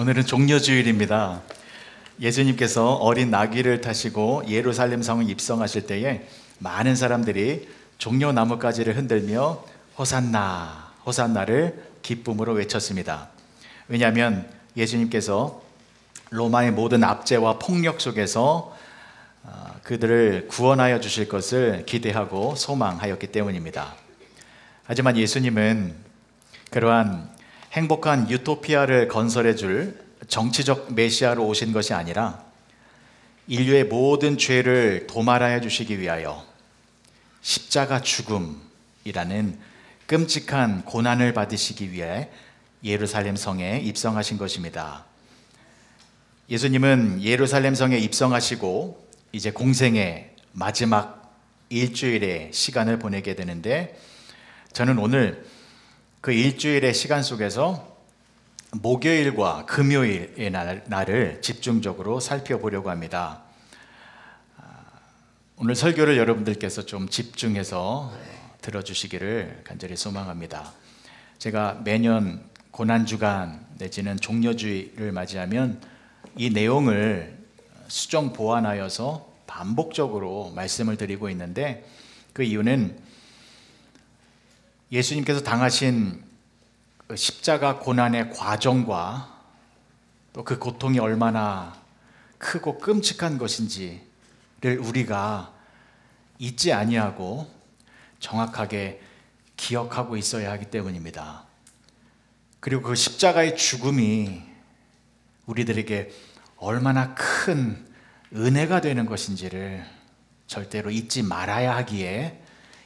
오늘은 종려주일입니다. 예수님께서 어린 나귀를 타시고 예루살렘 성에 입성하실 때에 많은 사람들이 종려나뭇가지를 흔들며 호산나, 호산나를 기쁨으로 외쳤습니다. 왜냐하면 예수님께서 로마의 모든 압제와 폭력 속에서 그들을 구원하여 주실 것을 기대하고 소망하였기 때문입니다. 하지만 예수님은 그러한 행복한 유토피아를 건설해 줄 정치적 메시아로 오신 것이 아니라 인류의 모든 죄를 도말하여 주시기 위하여 십자가 죽음이라는 끔찍한 고난을 받으시기 위해 예루살렘 성에 입성하신 것입니다. 예수님은 예루살렘 성에 입성하시고 이제 공생의 마지막 일주일의 시간을 보내게 되는데, 저는 오늘 그 일주일의 시간 속에서 목요일과 금요일의 날을 집중적으로 살펴보려고 합니다. 오늘 설교를 여러분들께서 좀 집중해서 들어주시기를 간절히 소망합니다. 제가 매년 고난주간 내지는 종려주의를 맞이하면 이 내용을 수정 보완하여서 반복적으로 말씀을 드리고 있는데, 그 이유는 예수님께서 당하신 십자가 고난의 과정과 또 그 고통이 얼마나 크고 끔찍한 것인지를 우리가 잊지 아니하고 정확하게 기억하고 있어야 하기 때문입니다. 그리고 그 십자가의 죽음이 우리들에게 얼마나 큰 은혜가 되는 것인지를 절대로 잊지 말아야 하기에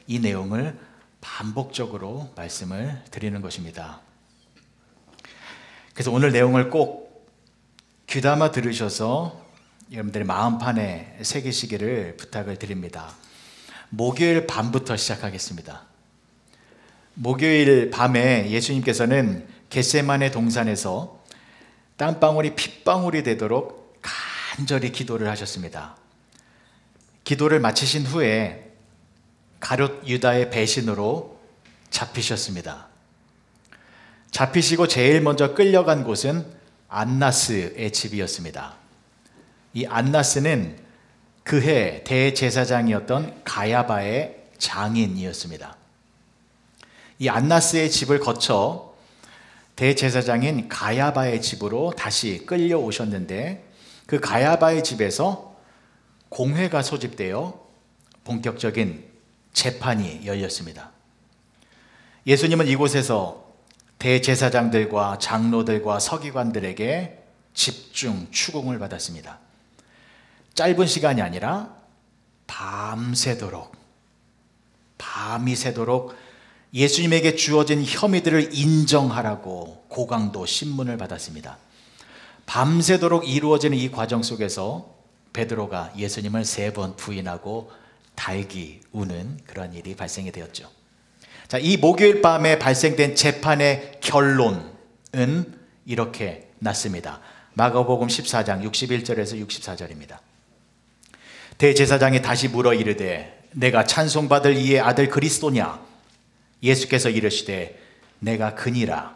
이 내용을 반복적으로 말씀을 드리는 것입니다. 그래서 오늘 내용을 꼭 귀담아 들으셔서 여러분들의 마음판에 새기시기를 부탁을 드립니다. 목요일 밤부터 시작하겠습니다. 목요일 밤에 예수님께서는 겟세마네 동산에서 땀방울이 핏방울이 되도록 간절히 기도를 하셨습니다. 기도를 마치신 후에 가룟 유다의 배신으로 잡히셨습니다. 잡히시고 제일 먼저 끌려간 곳은 안나스의 집이었습니다. 이 안나스는 그해 대제사장이었던 가야바의 장인이었습니다. 이 안나스의 집을 거쳐 대제사장인 가야바의 집으로 다시 끌려오셨는데, 그 가야바의 집에서 공회가 소집되어 본격적인 재판이 열렸습니다. 예수님은 이곳에서 대제사장들과 장로들과 서기관들에게 집중 추궁을 받았습니다. 짧은 시간이 아니라 밤이 새도록 예수님에게 주어진 혐의들을 인정하라고 고강도 신문을 받았습니다. 밤새도록 이루어지는 이 과정 속에서 베드로가 예수님을 3번 부인하고 달기 우는 그런 일이 발생이 되었죠. 자, 이 목요일 밤에 발생된 재판의 결론은 이렇게 났습니다. 마가복음 14장 61절에서 64절입니다. 대제사장이 다시 물어 이르되 내가 찬송받을 이의 아들 그리스도냐? 예수께서 이르시되 내가 그니라.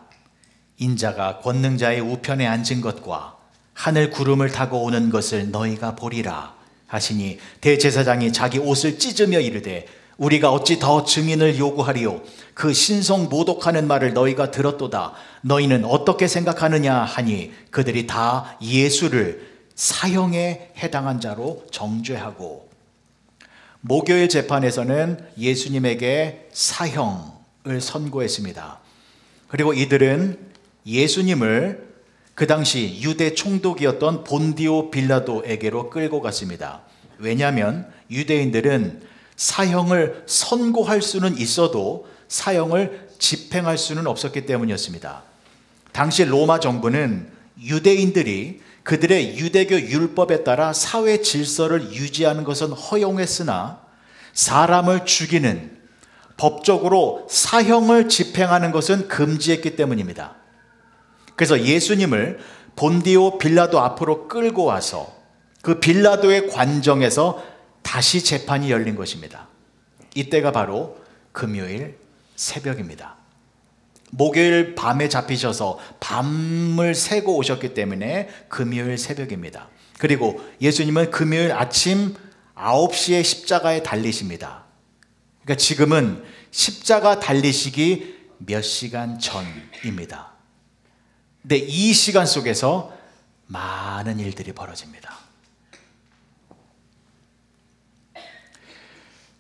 인자가 권능자의 우편에 앉은 것과 하늘 구름을 타고 오는 것을 너희가 보리라 하시니, 대제사장이 자기 옷을 찢으며 이르되 우리가 어찌 더 증인을 요구하리요? 그 신성 모독하는 말을 너희가 들었도다. 너희는 어떻게 생각하느냐 하니, 그들이 다 예수를 사형에 해당한 자로 정죄하고, 목요일 재판에서는 예수님에게 사형을 선고했습니다. 그리고 이들은 예수님을 그 당시 유대 총독이었던 본디오 빌라도에게로 끌고 갔습니다. 왜냐하면 유대인들은 사형을 선고할 수는 있어도 사형을 집행할 수는 없었기 때문이었습니다. 당시 로마 정부는 유대인들이 그들의 유대교 율법에 따라 사회 질서를 유지하는 것은 허용했으나 사람을 죽이는, 법적으로 사형을 집행하는 것은 금지했기 때문입니다. 그래서 예수님을 본디오 빌라도 앞으로 끌고 와서 그 빌라도의 관정에서 다시 재판이 열린 것입니다. 이때가 바로 금요일 새벽입니다. 목요일 밤에 잡히셔서 밤을 새고 오셨기 때문에 금요일 새벽입니다. 그리고 예수님은 금요일 아침 9시에 십자가에 달리십니다. 그러니까 지금은 십자가 달리시기 몇 시간 전입니다. 근데 이 시간 속에서 많은 일들이 벌어집니다.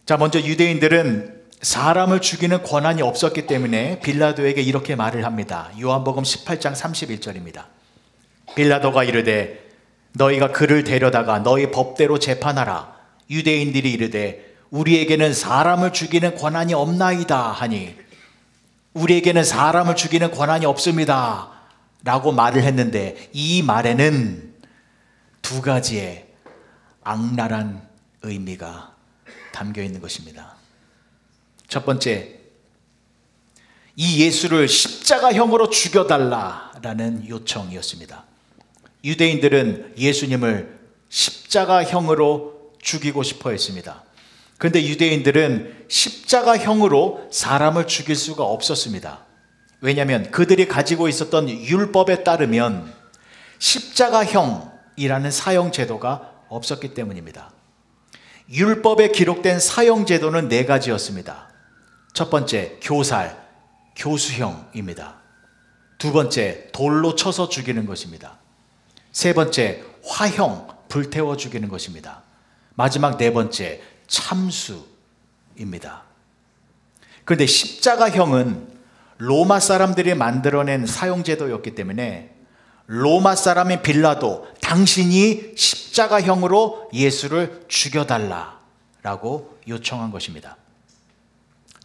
자, 먼저 유대인들은 사람을 죽이는 권한이 없었기 때문에 빌라도에게 이렇게 말을 합니다. 요한복음 18장 31절입니다. 빌라도가 이르되 너희가 그를 데려다가 너희 법대로 재판하라. 유대인들이 이르되 우리에게는 사람을 죽이는 권한이 없나이다 하니, 우리에게는 사람을 죽이는 권한이 없습니다 라고 말을 했는데, 이 말에는 두 가지의 악랄한 의미가 담겨 있는 것입니다. 첫 번째, 이 예수를 십자가형으로 죽여달라라는 요청이었습니다. 유대인들은 예수님을 십자가형으로 죽이고 싶어 했습니다. 그런데 유대인들은 십자가형으로 사람을 죽일 수가 없었습니다. 왜냐하면 그들이 가지고 있었던 율법에 따르면 십자가형이라는 사형 제도가 없었기 때문입니다. 율법에 기록된 사형 제도는 4가지였습니다. 첫 번째, 교살, 교수형입니다. 두 번째, 돌로 쳐서 죽이는 것입니다. 세 번째, 화형, 불태워 죽이는 것입니다. 마지막 4번째, 참수입니다. 그런데 십자가형은 로마 사람들이 만들어낸 사형제도였기 때문에 로마 사람인 빌라도, 당신이 십자가형으로 예수를 죽여달라라고 요청한 것입니다.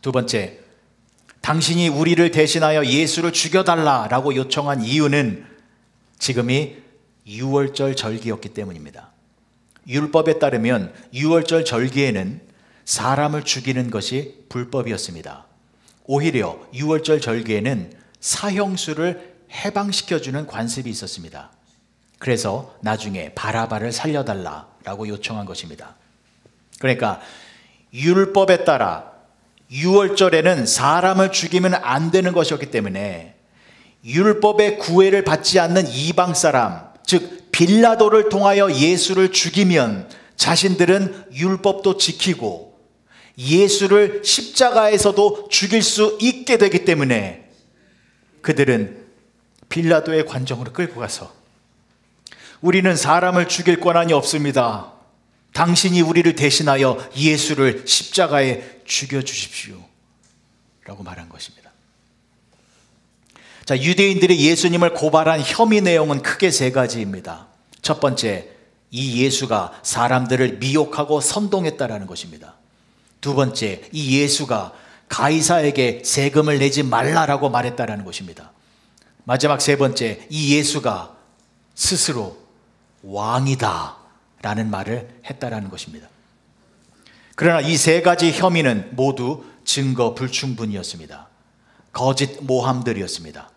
두 번째, 당신이 우리를 대신하여 예수를 죽여달라라고 요청한 이유는 지금이 유월절 절기였기 때문입니다. 율법에 따르면 유월절 절기에는 사람을 죽이는 것이 불법이었습니다. 오히려 유월절 절기에는 사형수를 해방시켜주는 관습이 있었습니다. 그래서 나중에 바라바를 살려달라라고 요청한 것입니다. 그러니까 율법에 따라 유월절에는 사람을 죽이면 안 되는 것이었기 때문에 율법의 구애를 받지 않는 이방 사람, 즉 빌라도를 통하여 예수를 죽이면 자신들은 율법도 지키고 예수를 십자가에서도 죽일 수 있게 되기 때문에 그들은 빌라도의 관정으로 끌고 가서 우리는 사람을 죽일 권한이 없습니다. 당신이 우리를 대신하여 예수를 십자가에 죽여주십시오 라고 말한 것입니다. 자, 유대인들이 예수님을 고발한 혐의 내용은 크게 3가지입니다. 첫 번째, 이 예수가 사람들을 미혹하고 선동했다라는 것입니다. 두 번째, 이 예수가 가이사에게 세금을 내지 말라라고 말했다라는 것입니다. 마지막 3번째, 이 예수가 스스로 왕이다 라는 말을 했다라는 것입니다. 그러나 이 3가지 혐의는 모두 증거 불충분이었습니다. 거짓 모함들이었습니다.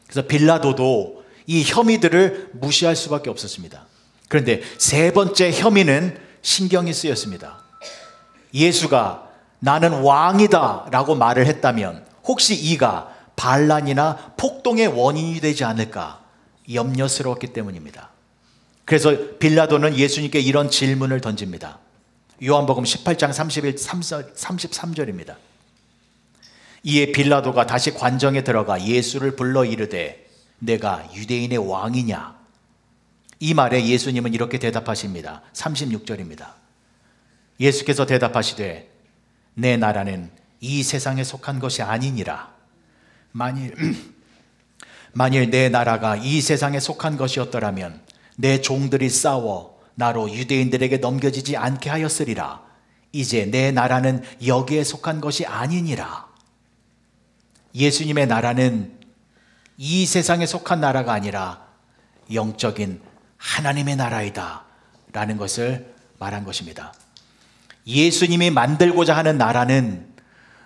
그래서 빌라도도 이 혐의들을 무시할 수밖에 없었습니다. 그런데 3번째 혐의는 신경이 쓰였습니다. 예수가 나는 왕이다 라고 말을 했다면 혹시 이가 반란이나 폭동의 원인이 되지 않을까 염려스러웠기 때문입니다. 그래서 빌라도는 예수님께 이런 질문을 던집니다. 요한복음 18장 33절입니다. 이에 빌라도가 다시 관정에 들어가 예수를 불러 이르되 내가 유대인의 왕이냐? 이 말에 예수님은 이렇게 대답하십니다. 36절입니다. 예수께서 대답하시되 내 나라는 이 세상에 속한 것이 아니니라. 만일 내 나라가 이 세상에 속한 것이었더라면 내 종들이 싸워 나로 유대인들에게 넘겨지지 않게 하였으리라. 이제 내 나라는 여기에 속한 것이 아니니라. 예수님의 나라는 이 세상에 속한 나라가 아니라 영적인 하나님의 나라이다 라는 것을 말한 것입니다. 예수님이 만들고자 하는 나라는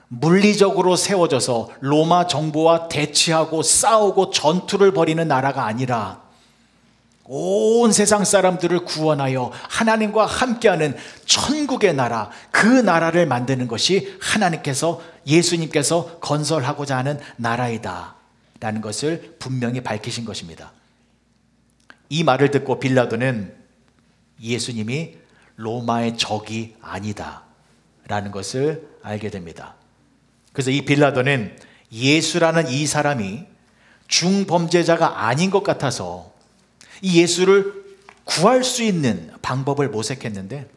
물리적으로 세워져서 로마 정부와 대치하고 싸우고 전투를 벌이는 나라가 아니라 온 세상 사람들을 구원하여 하나님과 함께하는 천국의 나라, 그 나라를 만드는 것이 하나님께서, 예수님께서 건설하고자 하는 나라이다 라는 것을 분명히 밝히신 것입니다. 이 말을 듣고 빌라도는 예수님이 로마의 적이 아니다 라는 것을 알게 됩니다. 그래서 이 빌라도는 예수라는 이 사람이 중범죄자가 아닌 것 같아서 이 예수를 구할 수 있는 방법을 모색했는데,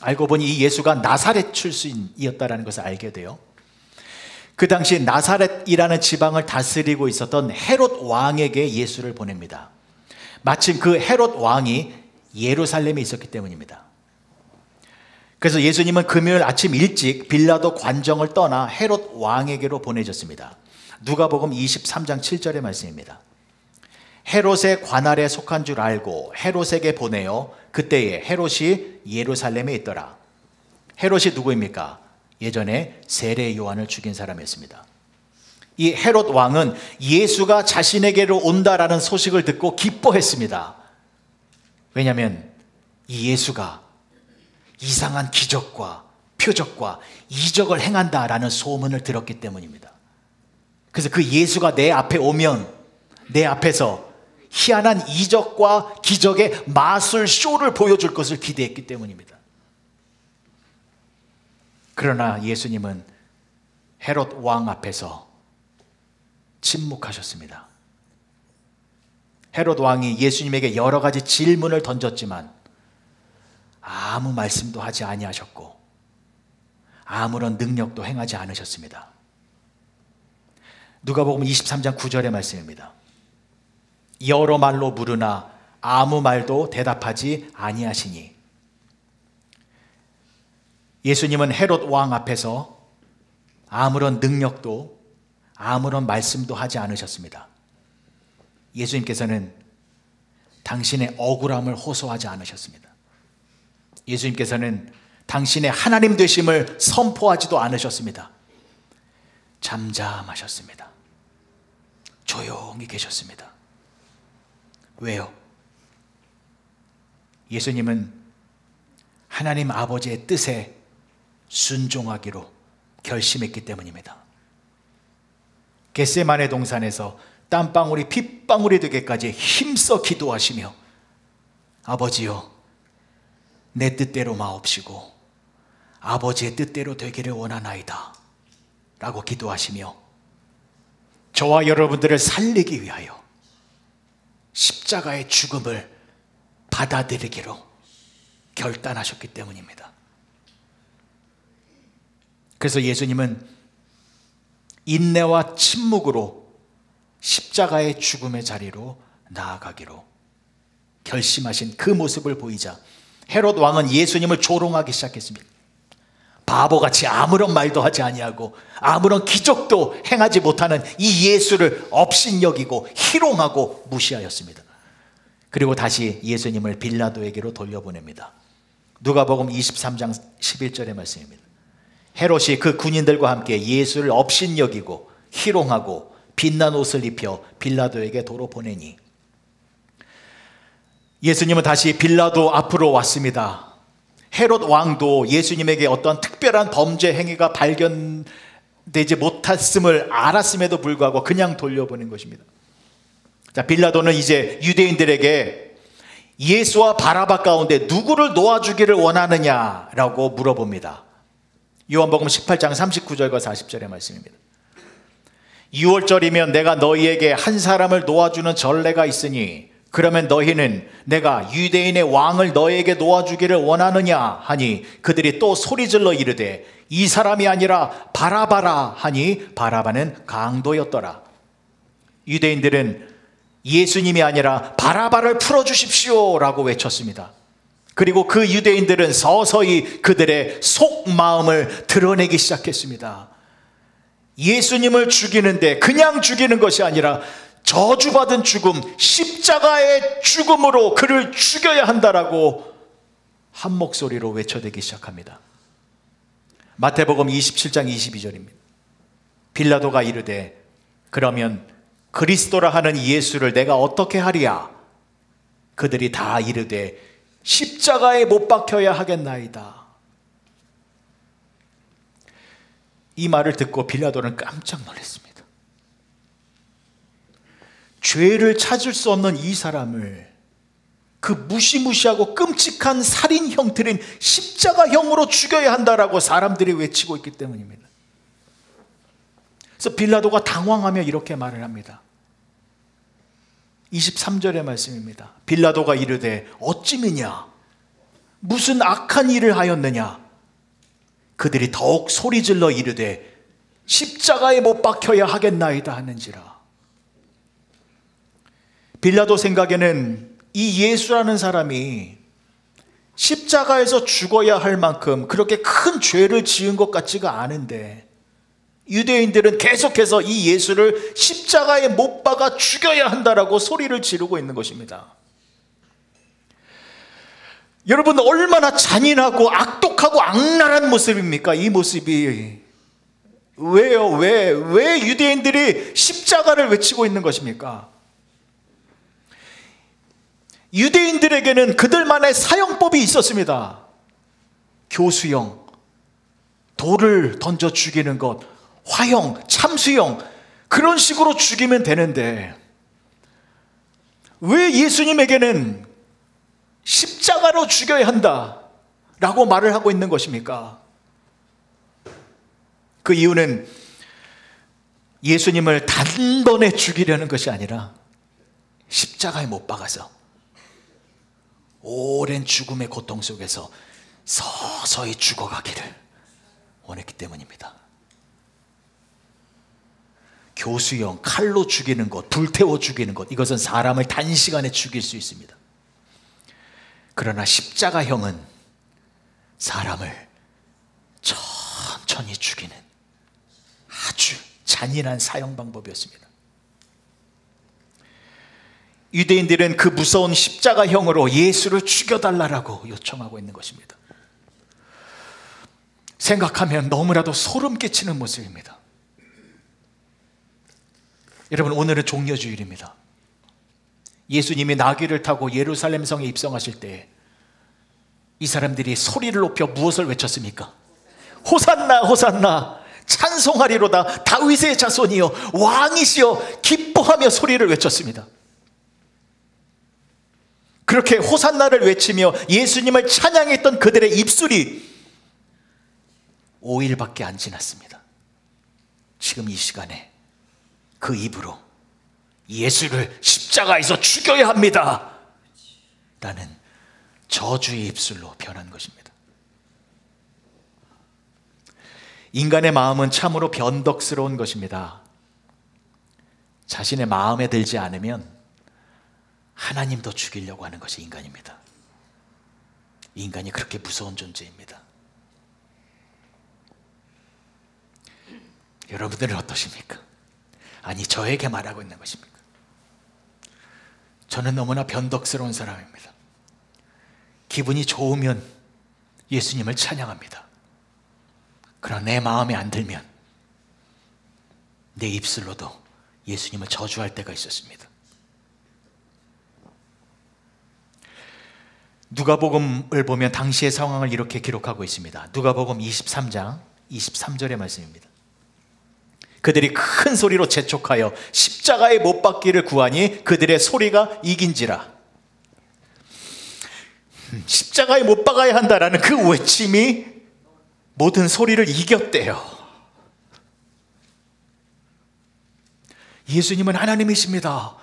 알고 보니 이 예수가 나사렛 출신이었다는 것을 알게 돼요. 그 당시 나사렛이라는 지방을 다스리고 있었던 헤롯 왕에게 예수를 보냅니다. 마침 그 헤롯 왕이 예루살렘에 있었기 때문입니다. 그래서 예수님은 금요일 아침 일찍 빌라도 관정을 떠나 헤롯 왕에게로 보내졌습니다. 누가복음 23장 7절의 말씀입니다. 헤롯의 관할에 속한 줄 알고 헤롯에게 보내어 그때에 헤롯이 예루살렘에 있더라. 헤롯이 누구입니까? 예전에 세례 요한을 죽인 사람이었습니다. 이 헤롯 왕은 예수가 자신에게로 온다라는 소식을 듣고 기뻐했습니다. 왜냐하면 이 예수가 이상한 기적과 표적과 이적을 행한다라는 소문을 들었기 때문입니다. 그래서 그 예수가 내 앞에 오면 내 앞에서 희한한 이적과 기적의 마술 쇼를 보여줄 것을 기대했기 때문입니다. 그러나 예수님은 헤롯 왕 앞에서 침묵하셨습니다. 헤롯 왕이 예수님에게 여러 가지 질문을 던졌지만 아무 말씀도 하지 아니하셨고 아무런 능력도 행하지 않으셨습니다. 누가복음 23장 9절의 말씀입니다. 여러 말로 물으나 아무 말도 대답하지 아니하시니. 예수님은 헤롯 왕 앞에서 아무런 능력도 아무런 말씀도 하지 않으셨습니다. 예수님께서는 당신의 억울함을 호소하지 않으셨습니다. 예수님께서는 당신의 하나님 되심을 선포하지도 않으셨습니다. 잠잠하셨습니다. 조용히 계셨습니다. 왜요? 예수님은 하나님 아버지의 뜻에 순종하기로 결심했기 때문입니다. 겟세마네 동산에서 땀방울이 핏방울이 되기까지 힘써 기도하시며 아버지여 내 뜻대로 마옵시고 아버지의 뜻대로 되기를 원하나이다 라고 기도하시며 저와 여러분들을 살리기 위하여 십자가의 죽음을 받아들이기로 결단하셨기 때문입니다. 그래서 예수님은 인내와 침묵으로 십자가의 죽음의 자리로 나아가기로 결심하신 그 모습을 보이자 헤롯 왕은 예수님을 조롱하기 시작했습니다. 바보같이 아무런 말도 하지 아니하고 아무런 기적도 행하지 못하는 이 예수를 업신여기고 희롱하고 무시하였습니다. 그리고 다시 예수님을 빌라도에게로 돌려보냅니다. 누가복음 23장 11절의 말씀입니다. 헤롯이 그 군인들과 함께 예수를 업신여기고 희롱하고 빛난 옷을 입혀 빌라도에게 도로 보내니 예수님은 다시 빌라도 앞으로 왔습니다. 헤롯 왕도 예수님에게 어떤 특별한 범죄 행위가 발견되지 못했음을 알았음에도 불구하고 그냥 돌려보낸 것입니다. 자, 빌라도는 이제 유대인들에게 예수와 바라바 가운데 누구를 놓아주기를 원하느냐라고 물어봅니다. 요한복음 18장 39절과 40절의 말씀입니다. 6월절이면 내가 너희에게 한 사람을 놓아주는 전례가 있으니 그러면 너희는 내가 유대인의 왕을 너희에게 놓아주기를 원하느냐 하니 그들이 또 소리질러 이르되 이 사람이 아니라 바라바라 하니 바라바는 강도였더라. 유대인들은 예수님이 아니라 바라바를 풀어주십시오 라고 외쳤습니다. 그리고 그 유대인들은 서서히 그들의 속마음을 드러내기 시작했습니다. 예수님을 죽이는데 그냥 죽이는 것이 아니라 저주받은 죽음, 십자가의 죽음으로 그를 죽여야 한다라고 한 목소리로 외쳐대기 시작합니다. 마태복음 27장 22절입니다. 빌라도가 이르되 그러면 그리스도라 하는 예수를 내가 어떻게 하리야? 그들이 다 이르되 십자가에 못 박혀야 하겠나이다. 이 말을 듣고 빌라도는 깜짝 놀랐습니다. 죄를 찾을 수 없는 이 사람을 그 무시무시하고 끔찍한 살인 형틀인 십자가형으로 죽여야 한다라고 사람들이 외치고 있기 때문입니다. 그래서 빌라도가 당황하며 이렇게 말을 합니다. 23절의 말씀입니다. 빌라도가 이르되 어찌미냐? 무슨 악한 일을 하였느냐? 그들이 더욱 소리질러 이르되 십자가에 못 박혀야 하겠나이다 하는지라. 빌라도 생각에는 이 예수라는 사람이 십자가에서 죽어야 할 만큼 그렇게 큰 죄를 지은 것 같지가 않은데 유대인들은 계속해서 이 예수를 십자가에 못 박아 죽여야 한다라고 소리를 지르고 있는 것입니다. 여러분, 얼마나 잔인하고 악독하고 악랄한 모습입니까? 이 모습이. 왜요? 왜 유대인들이 십자가를 외치고 있는 것입니까? 유대인들에게는 그들만의 사형법이 있었습니다. 교수형, 돌을 던져 죽이는 것, 화형, 참수형, 그런 식으로 죽이면 되는데 왜 예수님에게는 십자가로 죽여야 한다라고 말을 하고 있는 것입니까? 그 이유는 예수님을 단번에 죽이려는 것이 아니라 십자가에 못 박아서 오랜 죽음의 고통 속에서 서서히 죽어가기를 원했기 때문입니다. 교수형, 칼로 죽이는 것, 불태워 죽이는 것, 이것은 사람을 단시간에 죽일 수 있습니다. 그러나 십자가형은 사람을 천천히 죽이는 아주 잔인한 사형 방법이었습니다. 유대인들은 그 무서운 십자가형으로 예수를 죽여달라고 요청하고 있는 것입니다. 생각하면 너무나도 소름 끼치는 모습입니다. 여러분, 오늘은 종려주일입니다. 예수님이 나귀를 타고 예루살렘 성에 입성하실 때 이 사람들이 소리를 높여 무엇을 외쳤습니까? 호산나 호산나, 찬송하리로다, 다윗의 자손이여, 왕이시여, 기뻐하며 소리를 외쳤습니다. 그렇게 호산나를 외치며 예수님을 찬양했던 그들의 입술이 5일밖에 안 지났습니다. 지금 이 시간에 그 입으로 예수를 십자가에서 죽여야 합니다 라는 저주의 입술로 변한 것입니다. 인간의 마음은 참으로 변덕스러운 것입니다. 자신의 마음에 들지 않으면 하나님도 죽이려고 하는 것이 인간입니다. 인간이 그렇게 무서운 존재입니다. 여러분들은 어떠십니까? 아니, 저에게 말하고 있는 것입니까? 저는 너무나 변덕스러운 사람입니다. 기분이 좋으면 예수님을 찬양합니다. 그러나 내 마음에 안 들면 내 입술로도 예수님을 저주할 때가 있었습니다. 누가복음을 보면 당시의 상황을 이렇게 기록하고 있습니다. 누가복음 23장 23절의 말씀입니다. 그들이 큰 소리로 재촉하여 십자가에 못 박기를 구하니 그들의 소리가 이긴지라. 십자가에 못 박아야 한다라는 그 외침이 모든 소리를 이겼대요. 예수님은 하나님이십니다.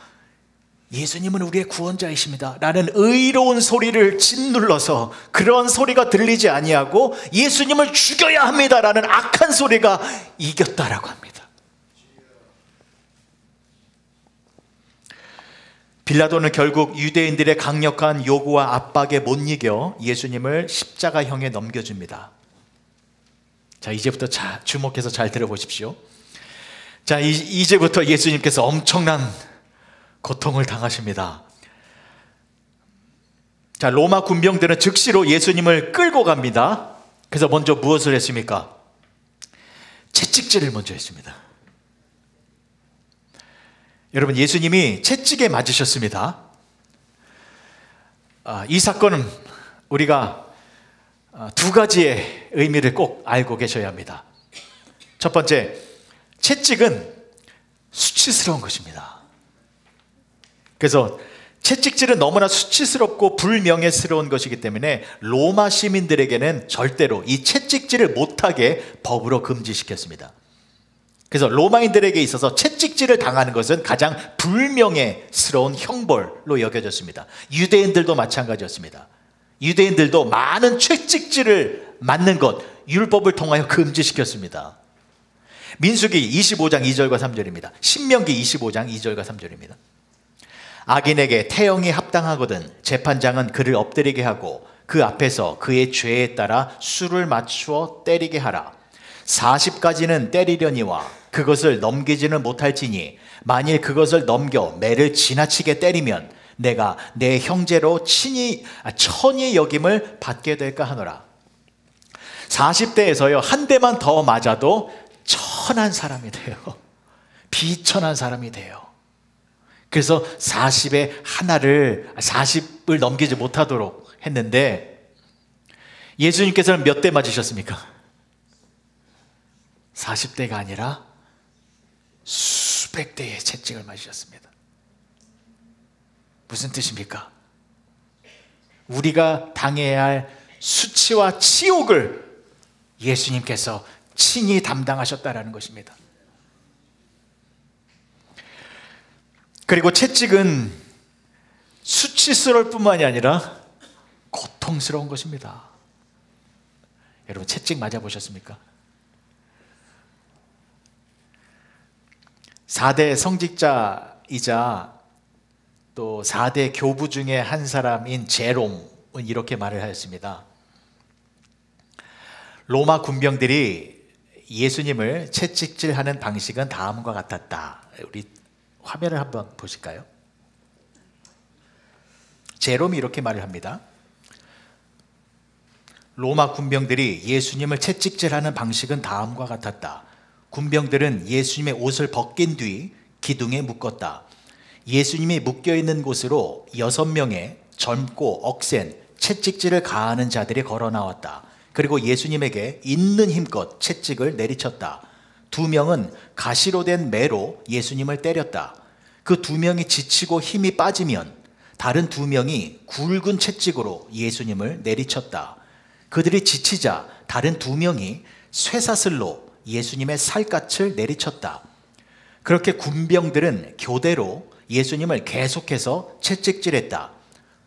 예수님은 우리의 구원자이십니다 라는 의로운 소리를 짓눌러서 그런 소리가 들리지 아니하고 예수님을 죽여야 합니다 라는 악한 소리가 이겼다라고 합니다. 빌라도는 결국 유대인들의 강력한 요구와 압박에 못 이겨 예수님을 십자가형에 넘겨줍니다. 자, 이제부터 주목해서 잘 들어보십시오. 자, 이제부터 예수님께서 엄청난 고통을 당하십니다. 자, 로마 군병들은 즉시로 예수님을 끌고 갑니다. 그래서 먼저 무엇을 했습니까? 채찍질을 먼저 했습니다. 여러분, 예수님이 채찍에 맞으셨습니다. 이 사건은 우리가 두 가지의 의미를 꼭 알고 계셔야 합니다. 첫 번째, 채찍은 수치스러운 것입니다. 그래서 채찍질은 너무나 수치스럽고 불명예스러운 것이기 때문에 로마 시민들에게는 절대로 이 채찍질을 못하게 법으로 금지시켰습니다. 그래서 로마인들에게 있어서 채찍질을 당하는 것은 가장 불명예스러운 형벌로 여겨졌습니다. 유대인들도 마찬가지였습니다. 유대인들도 많은 채찍질을 맞는 것, 율법을 통하여 금지시켰습니다. 민수기 25장 2절과 3절입니다. 신명기 25장 2절과 3절입니다. 악인에게 태형이 합당하거든 재판장은 그를 엎드리게 하고 그 앞에서 그의 죄에 따라 수를 맞추어 때리게 하라. 40가지는 때리려니와 그것을 넘기지는 못할지니 만일 그것을 넘겨 매를 지나치게 때리면 내가 내 형제로 천이 여김을 받게 될까 하노라. 40대에서요 한 대만 더 맞아도 천한 사람이 돼요. 비천한 사람이 돼요. 그래서 40을 넘기지 못하도록 했는데 예수님께서는 몇 대 맞으셨습니까? 40대가 아니라 수백 대의 채찍을 맞으셨습니다. 무슨 뜻입니까? 우리가 당해야 할 수치와 치욕을 예수님께서 친히 담당하셨다라는 것입니다. 그리고 채찍은 수치스러울 뿐만이 아니라 고통스러운 것입니다. 여러분, 채찍 맞아보셨습니까? 4대 성직자이자 또 4대 교부 중에 한 사람인 제롬은 이렇게 말을 하였습니다. 로마 군병들이 예수님을 채찍질하는 방식은 다음과 같았다. 우리 화면을 한번 보실까요? 제롬이 이렇게 말을 합니다. 로마 군병들이 예수님을 채찍질하는 방식은 다음과 같았다. 군병들은 예수님의 옷을 벗긴 뒤 기둥에 묶었다. 예수님이 묶여있는 곳으로 6명의 젊고 억센 채찍질을 가하는 자들이 걸어 나왔다. 그리고 예수님에게 있는 힘껏 채찍을 내리쳤다. 2명은 가시로 된 매로 예수님을 때렸다. 그 2명이 지치고 힘이 빠지면 다른 2명이 굵은 채찍으로 예수님을 내리쳤다. 그들이 지치자 다른 2명이 쇠사슬로 예수님의 살갗을 내리쳤다. 그렇게 군병들은 교대로 예수님을 계속해서 채찍질했다.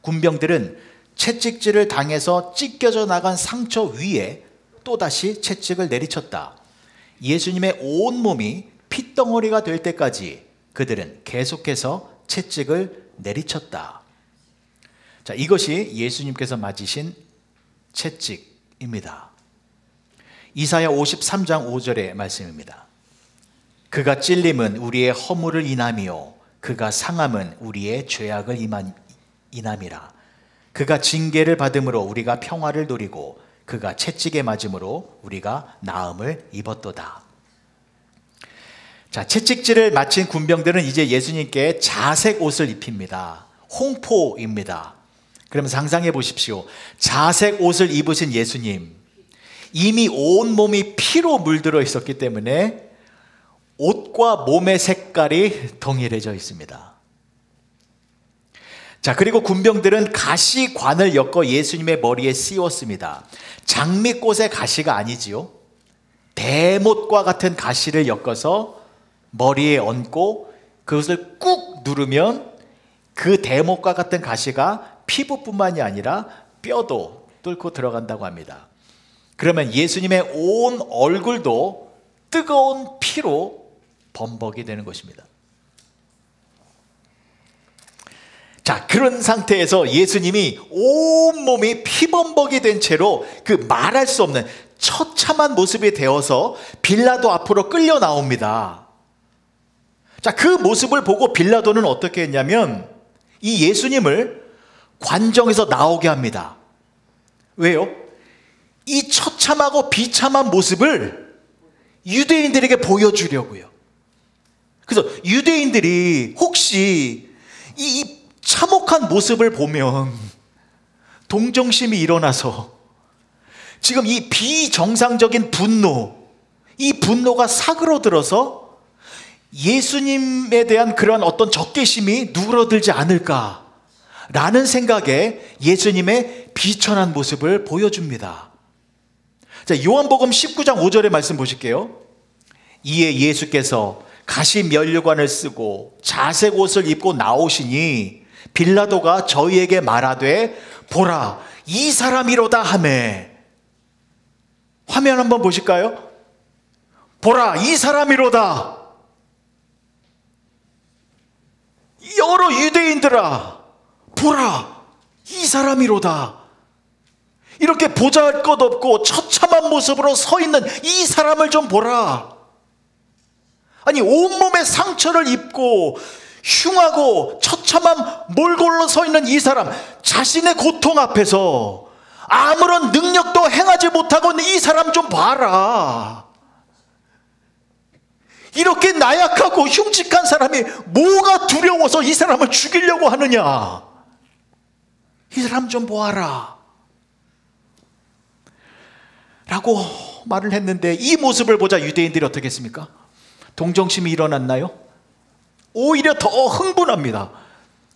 군병들은 채찍질을 당해서 찢겨져 나간 상처 위에 또다시 채찍을 내리쳤다. 예수님의 온몸이 핏덩어리가 될 때까지 그들은 계속해서 채찍을 내리쳤다. 자, 이것이 예수님께서 맞으신 채찍입니다. 이사야 53장 5절의 말씀입니다. 그가 찔림은 우리의 허물을 인함이요 그가 상함은 우리의 죄악을 인함이라. 그가 징계를 받음으로 우리가 평화를 누리고 그가 채찍에 맞음으로 우리가 나음을 입었도다. 자, 채찍질을 마친 군병들은 이제 예수님께 자색 옷을 입힙니다. 홍포입니다. 그러면 상상해 보십시오. 자색 옷을 입으신 예수님, 이미 온몸이 피로 물들어 있었기 때문에 옷과 몸의 색깔이 동일해져 있습니다. 자, 그리고 군병들은 가시관을 엮어 예수님의 머리에 씌웠습니다. 장미꽃의 가시가 아니지요. 대못과 같은 가시를 엮어서 머리에 얹고 그것을 꾹 누르면 그 대못과 같은 가시가 피부뿐만이 아니라 뼈도 뚫고 들어간다고 합니다. 그러면 예수님의 온 얼굴도 뜨거운 피로 범벅이 되는 것입니다. 자, 그런 상태에서 예수님이 온몸이 피범벅이 된 채로 그 말할 수 없는 처참한 모습이 되어서 빌라도 앞으로 끌려 나옵니다. 자, 그 모습을 보고 빌라도는 어떻게 했냐면 이 예수님을 관정에서 나오게 합니다. 왜요? 이 처참하고 비참한 모습을 유대인들에게 보여주려고요. 그래서 유대인들이 혹시 이 참혹한 모습을 보면 동정심이 일어나서 지금 이 비정상적인 분노, 이 분노가 사그러들어서 예수님에 대한 그런 어떤 적개심이 누그러들지 않을까라는 생각에 예수님의 비천한 모습을 보여줍니다. 자, 요한복음 19장 5절의 말씀 보실게요. 이에 예수께서 가시 면류관을 쓰고 자색 옷을 입고 나오시니 빌라도가 저희에게 말하되 보라 이 사람이로다 하매. 화면 한번 보실까요? 보라 이 사람이로다. 여러 유대인들아 보라 이 사람이로다. 이렇게 보잘것없고 처참한 모습으로 서 있는 이 사람을 좀 보라. 아니 온몸에 상처를 입고 흉하고 처참한 몰골로 서 있는 이 사람, 자신의 고통 앞에서 아무런 능력도 행하지 못하고 있는 이 사람 좀 봐라. 이렇게 나약하고 흉측한 사람이 뭐가 두려워서 이 사람을 죽이려고 하느냐. 이 사람 좀 보아라 라고 말을 했는데, 이 모습을 보자 유대인들이 어떻게 했습니까? 동정심이 일어났나요? 오히려 더 흥분합니다.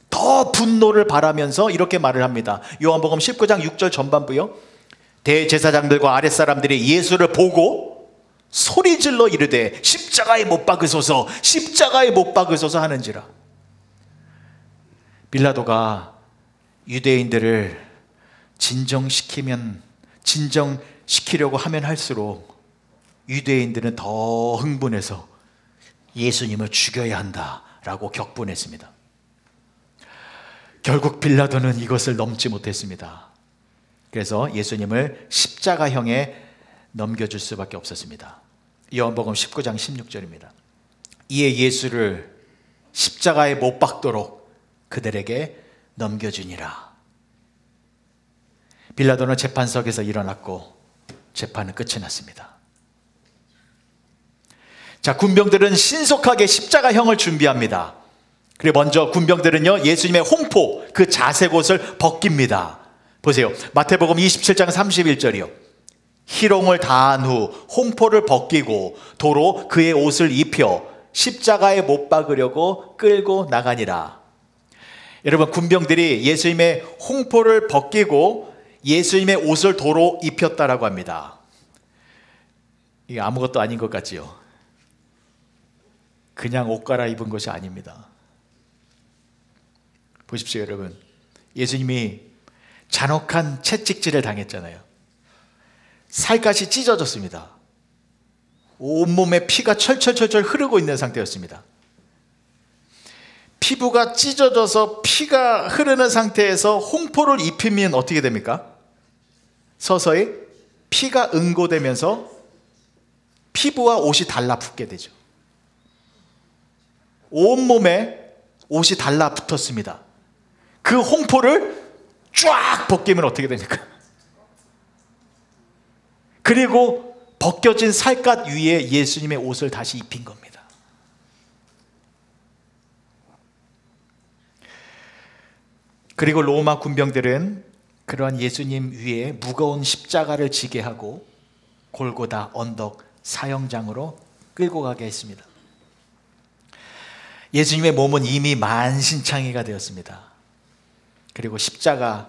더 분노를 바라면서 이렇게 말을 합니다. 요한복음 19장 6절 전반부요. 대제사장들과 아랫사람들이 예수를 보고 소리질러 이르되 십자가에 못 박으소서 십자가에 못 박으소서 하는지라. 빌라도가 유대인들을 진정시키려고 하면 할수록 유대인들은 더 흥분해서 예수님을 죽여야 한다라고 격분했습니다. 결국 빌라도는 이것을 넘지 못했습니다. 그래서 예수님을 십자가형에 넘겨줄 수밖에 없었습니다. 요한복음 19장 16절입니다. 이에 예수를 십자가에 못 박도록 그들에게 넘겨주니라. 빌라도는 재판석에서 일어났고 재판은 끝이 났습니다. 자, 군병들은 신속하게 십자가형을 준비합니다. 그리고 먼저 군병들은요, 예수님의 홍포, 그 자색 옷을 벗깁니다. 보세요. 마태복음 27장 31절이요. 희롱을 다한 후 홍포를 벗기고 도로 그의 옷을 입혀 십자가에 못 박으려고 끌고 나가니라. 여러분, 군병들이 예수님의 홍포를 벗기고 예수님의 옷을 도로 입혔다라고 합니다. 이게 아무것도 아닌 것 같지요? 그냥 옷 갈아입은 것이 아닙니다. 보십시오, 여러분. 예수님이 잔혹한 채찍질을 당했잖아요. 살갗이 찢어졌습니다. 온몸에 피가 철철철철 흐르고 있는 상태였습니다. 피부가 찢어져서 피가 흐르는 상태에서 홍포를 입히면 어떻게 됩니까? 서서히 피가 응고되면서 피부와 옷이 달라붙게 되죠. 온몸에 옷이 달라붙었습니다. 그 홍포를 쫙 벗기면 어떻게 됩니까? 그리고 벗겨진 살갗 위에 예수님의 옷을 다시 입힌 겁니다. 그리고 로마 군병들은 그러한 예수님 위에 무거운 십자가를 지게 하고 골고다 언덕 사형장으로 끌고 가게 했습니다. 예수님의 몸은 이미 만신창이가 되었습니다. 그리고 십자가의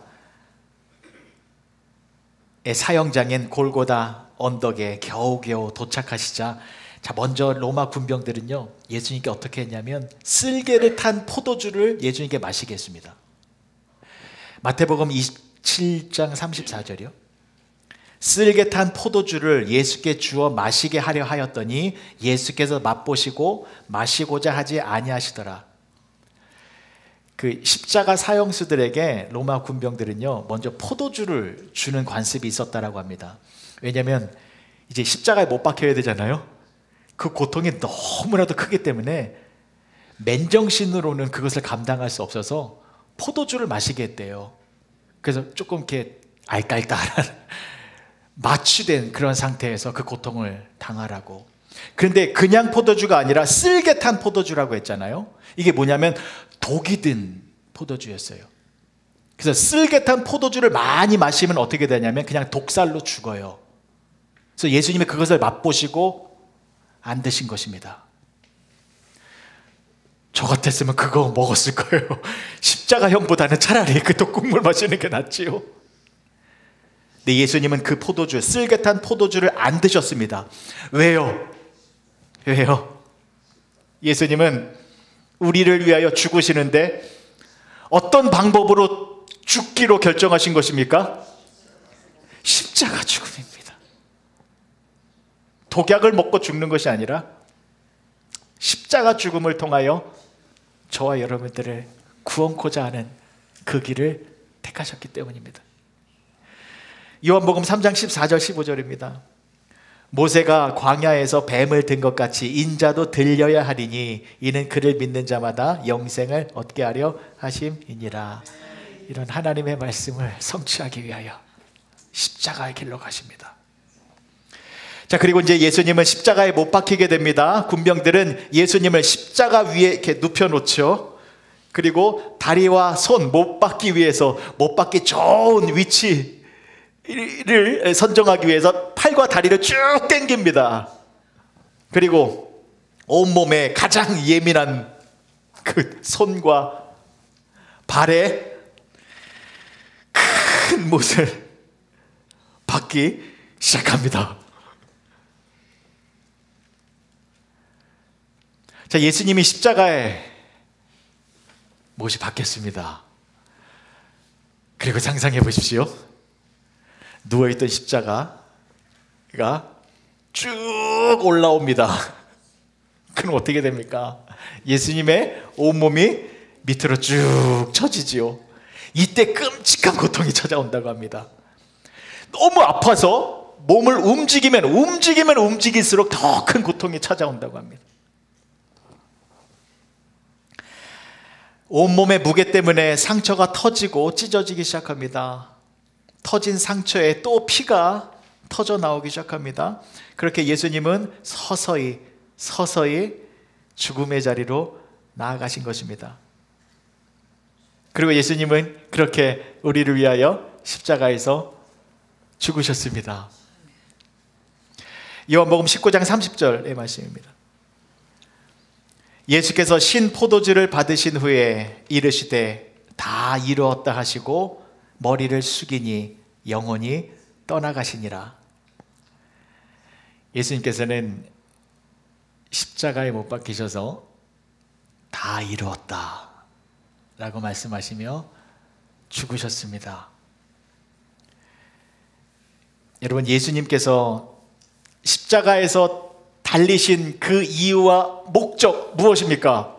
사형장인 골고다 언덕에 겨우겨우 도착하시자, 자, 먼저 로마 군병들은요, 예수님께 어떻게 했냐면 쓸개를 탄 포도주를 예수님께 마시게 했습니다. 마태복음 27장 34절이요. 쓸개 탄 포도주를 예수께 주어 마시게 하려 하였더니 예수께서 맛보시고 마시고자 하지 아니하시더라. 그 십자가 사형수들에게 로마 군병들은요, 먼저 포도주를 주는 관습이 있었다라고 합니다. 왜냐하면 이제 십자가에 못 박혀야 되잖아요. 그 고통이 너무나도 크기 때문에 맨정신으로는 그것을 감당할 수 없어서 포도주를 마시게 했대요. 그래서 조금 이렇게 알딸딸한 마취된 그런 상태에서 그 고통을 당하라고. 그런데 그냥 포도주가 아니라 쓸개 탄 포도주라고 했잖아요. 이게 뭐냐면 독이 든 포도주였어요. 그래서 쓸개 탄 포도주를 많이 마시면 어떻게 되냐면 그냥 독살로 죽어요. 그래서 예수님이 그것을 맛보시고 안 드신 것입니다. 저 같았으면 그거 먹었을 거예요. 십자가형보다는 차라리 그 독국물 마시는 게 낫지요. 근데 예수님은 그 포도주, 쓸개 탄 포도주를 안 드셨습니다. 왜요? 왜요? 예수님은 우리를 위하여 죽으시는데 어떤 방법으로 죽기로 결정하신 것입니까? 십자가 죽음입니다. 독약을 먹고 죽는 것이 아니라 십자가 죽음을 통하여 저와 여러분들을 구원코자 하는 그 길을 택하셨기 때문입니다. 요한복음 3장 14절 15절입니다. 모세가 광야에서 뱀을 든 것 같이 인자도 들려야 하리니 이는 그를 믿는 자마다 영생을 얻게 하려 하심이니라. 이런 하나님의 말씀을 성취하기 위하여 십자가의 길로 가십니다. 자, 그리고 이제 예수님은 십자가에 못 박히게 됩니다. 군병들은 예수님을 십자가 위에 이렇게 눕혀놓죠. 그리고 다리와 손 못 박기 위해서 못 박기 좋은 위치를 선정하기 위해서 팔과 다리를 쭉 당깁니다. 그리고 온몸에 가장 예민한 그 손과 발에 큰 못을 박기 시작합니다. 자, 예수님이 십자가에 못이 박혔습니다. 그리고 상상해 보십시오. 누워있던 십자가가 쭉 올라옵니다. 그럼 어떻게 됩니까? 예수님의 온몸이 밑으로 쭉 처지지요. 이때 끔찍한 고통이 찾아온다고 합니다. 너무 아파서 몸을 움직이면 움직일수록 더 큰 고통이 찾아온다고 합니다. 온몸의 무게 때문에 상처가 터지고 찢어지기 시작합니다. 터진 상처에 또 피가 터져 나오기 시작합니다. 그렇게 예수님은 서서히 죽음의 자리로 나아가신 것입니다. 그리고 예수님은 그렇게 우리를 위하여 십자가에서 죽으셨습니다. 요한복음 19장 30절의 말씀입니다. 예수께서 신 포도주를 받으신 후에 이르시되 다 이루었다 하시고 머리를 숙이니 영혼이 떠나가시니라. 예수님께서는 십자가에 못 박히셔서 다 이루었다 라고 말씀하시며 죽으셨습니다. 여러분, 예수님께서 십자가에서 달리신 그 이유와 목적 무엇입니까?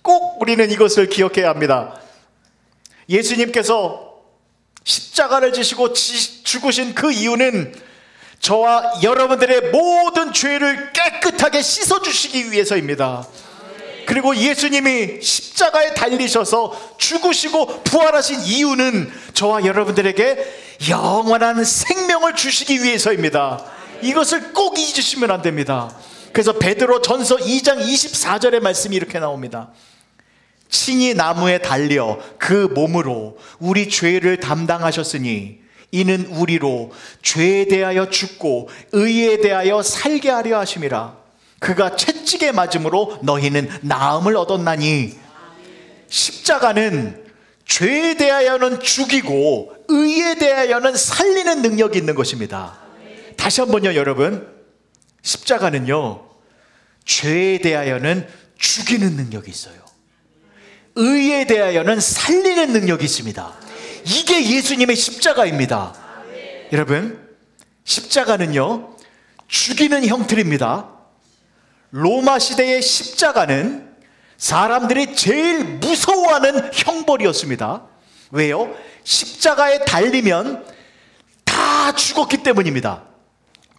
꼭 우리는 이것을 기억해야 합니다. 예수님께서 십자가를 지시고 죽으신 그 이유는 저와 여러분들의 모든 죄를 깨끗하게 씻어주시기 위해서입니다. 그리고 예수님이 십자가에 달리셔서 죽으시고 부활하신 이유는 저와 여러분들에게 영원한 생명을 주시기 위해서입니다. 이것을 꼭 잊으시면 안 됩니다. 그래서 베드로 전서 2장 24절의 말씀이 이렇게 나옵니다. 친히 나무에 달려 그 몸으로 우리 죄를 담당하셨으니 이는 우리로 죄에 대하여 죽고 의에 대하여 살게 하려 하심이라. 그가 채찍에 맞음으로 너희는 나음을 얻었나니. 십자가는 죄에 대하여는 죽이고 의에 대하여는 살리는 능력이 있는 것입니다. 다시 한번요, 여러분. 십자가는요, 죄에 대하여는 죽이는 능력이 있어요. 의에 대하여는 살리는 능력이 있습니다. 이게 예수님의 십자가입니다. 여러분, 십자가는요, 죽이는 형틀입니다. 로마 시대의 십자가는 사람들이 제일 무서워하는 형벌이었습니다. 왜요? 십자가에 달리면 다 죽었기 때문입니다.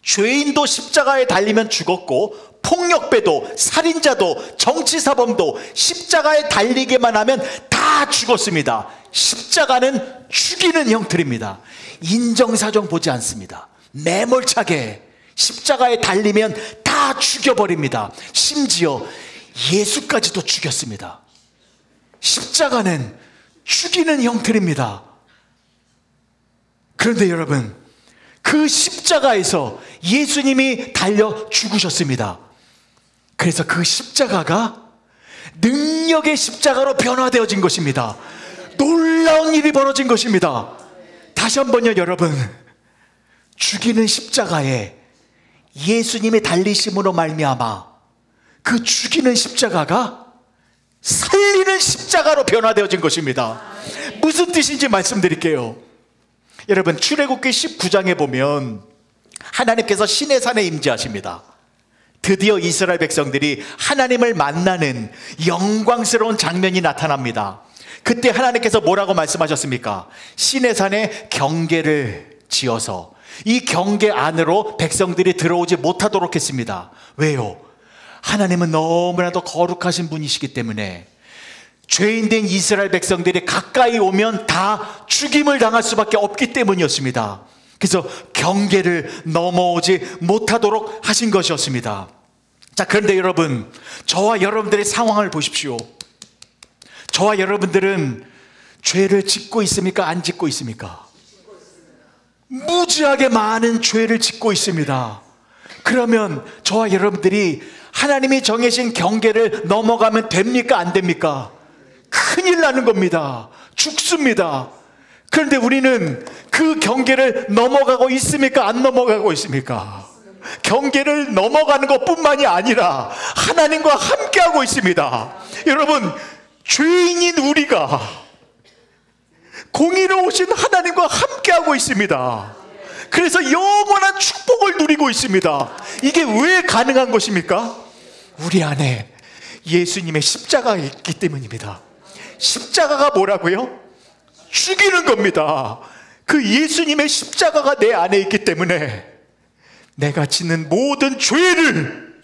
죄인도 십자가에 달리면 죽었고, 폭력배도 살인자도 정치사범도 십자가에 달리기만 하면 다 죽었습니다. 십자가는 죽이는 형틀입니다. 인정사정 보지 않습니다. 매몰차게 십자가에 달리면 다 죽여버립니다. 심지어 예수까지도 죽였습니다. 십자가는 죽이는 형틀입니다. 그런데 여러분, 그 십자가에서 예수님이 달려 죽으셨습니다. 그래서 그 십자가가 능력의 십자가로 변화되어진 것입니다. 놀라운 일이 벌어진 것입니다. 다시 한번요, 여러분, 죽이는 십자가에 예수님의 달리심으로 말미암아 그 죽이는 십자가가 살리는 십자가로 변화되어진 것입니다. 무슨 뜻인지 말씀드릴게요. 여러분, 출애굽기 19장에 보면 하나님께서 시내산에 임재하십니다. 드디어 이스라엘 백성들이 하나님을 만나는 영광스러운 장면이 나타납니다. 그때 하나님께서 뭐라고 말씀하셨습니까? 시내산에 경계를 지어서 이 경계 안으로 백성들이 들어오지 못하도록 했습니다. 왜요? 하나님은 너무나도 거룩하신 분이시기 때문에 죄인된 이스라엘 백성들이 가까이 오면 다 죽임을 당할 수밖에 없기 때문이었습니다. 그래서 경계를 넘어오지 못하도록 하신 것이었습니다. 자, 그런데 여러분, 저와 여러분들의 상황을 보십시오. 저와 여러분들은 죄를 짓고 있습니까? 안 짓고 있습니까? 무지하게 많은 죄를 짓고 있습니다. 그러면 저와 여러분들이 하나님이 정해진 경계를 넘어가면 됩니까? 안 됩니까? 큰일 나는 겁니다. 죽습니다. 그런데 우리는 그 경계를 넘어가고 있습니까? 안 넘어가고 있습니까? 경계를 넘어가는 것뿐만이 아니라 하나님과 함께하고 있습니다. 여러분, 죄인인 우리가 공의로우신 하나님과 함께하고 있습니다. 그래서 영원한 축복을 누리고 있습니다. 이게 왜 가능한 것입니까? 우리 안에 예수님의 십자가가 있기 때문입니다. 십자가가 뭐라고요? 죽이는 겁니다. 그 예수님의 십자가가 내 안에 있기 때문에 내가 짓는 모든 죄를,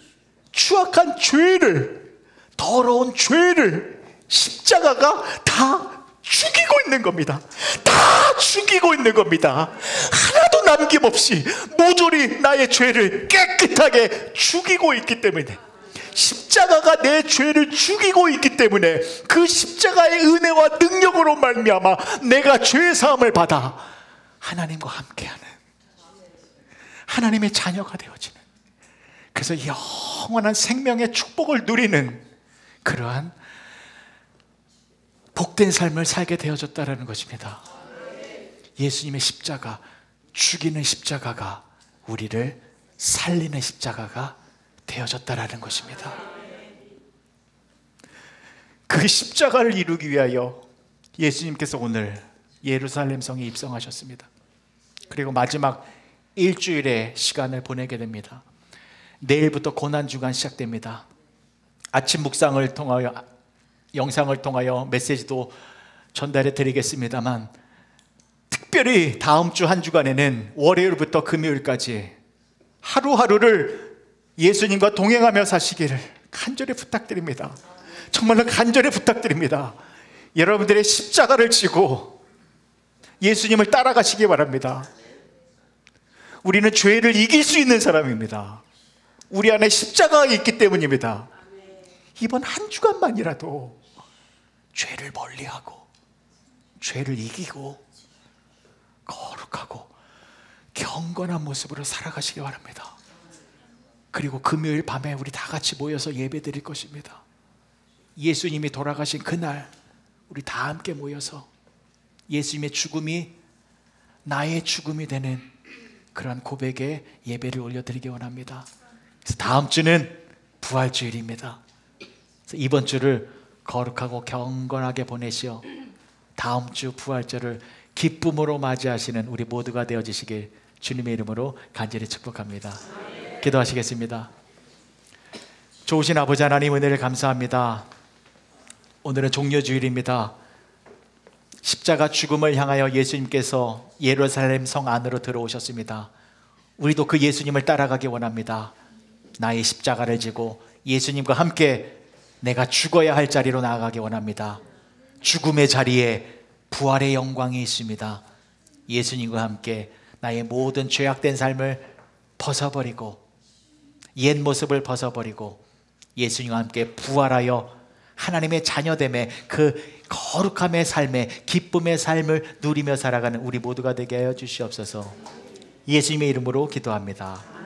추악한 죄를, 더러운 죄를 십자가가 다 죽이고 있는 겁니다. 다 죽이고 있는 겁니다. 하나도 남김없이 모조리 나의 죄를 깨끗하게 죽이고 있기 때문에, 십자가가 내 죄를 죽이고 있기 때문에 그 십자가의 은혜와 능력으로 말미암아 내가 죄 사함을 받아 하나님과 함께하는 하나님의 자녀가 되어지는, 그래서 영원한 생명의 축복을 누리는 그러한 복된 삶을 살게 되어졌다는 것입니다. 예수님의 십자가, 죽이는 십자가가 우리를 살리는 십자가가 되어졌다라는 것입니다. 그 십자가를 이루기 위하여 예수님께서 오늘 예루살렘 성에 입성하셨습니다. 그리고 마지막 일주일의 시간을 보내게 됩니다. 내일부터 고난주간 시작됩니다. 아침 묵상을 통하여, 영상을 통하여 메시지도 전달해 드리겠습니다만, 특별히 다음 주 한 주간에는 월요일부터 금요일까지 하루하루를 예수님과 동행하며 사시기를 간절히 부탁드립니다. 정말로 간절히 부탁드립니다. 여러분들의 십자가를 지고 예수님을 따라가시기 바랍니다. 우리는 죄를 이길 수 있는 사람입니다. 우리 안에 십자가가 있기 때문입니다. 이번 한 주간만이라도 죄를 멀리하고 죄를 이기고 거룩하고 경건한 모습으로 살아가시기 바랍니다. 그리고 금요일 밤에 우리 다 같이 모여서 예배 드릴 것입니다. 예수님이 돌아가신 그날 우리 다 함께 모여서 예수님의 죽음이 나의 죽음이 되는 그런 고백의 예배를 올려드리기 원합니다. 그래서 다음 주는 부활주일입니다. 그래서 이번 주를 거룩하고 경건하게 보내시어 다음 주 부활절을 기쁨으로 맞이하시는 우리 모두가 되어지시길 주님의 이름으로 간절히 축복합니다. 기도하시겠습니다. 좋으신 아버지 하나님, 은혜를 감사합니다. 오늘은 종려주일입니다. 십자가 죽음을 향하여 예수님께서 예루살렘 성 안으로 들어오셨습니다. 우리도 그 예수님을 따라가기 원합니다. 나의 십자가를 지고 예수님과 함께 내가 죽어야 할 자리로 나아가기 원합니다. 죽음의 자리에 부활의 영광이 있습니다. 예수님과 함께 나의 모든 죄악된 삶을 벗어버리고 옛 모습을 벗어버리고 예수님과 함께 부활하여 하나님의 자녀됨의 그 거룩함의 삶의 기쁨의 삶을 누리며 살아가는 우리 모두가 되게 하여 주시옵소서. 예수님의 이름으로 기도합니다.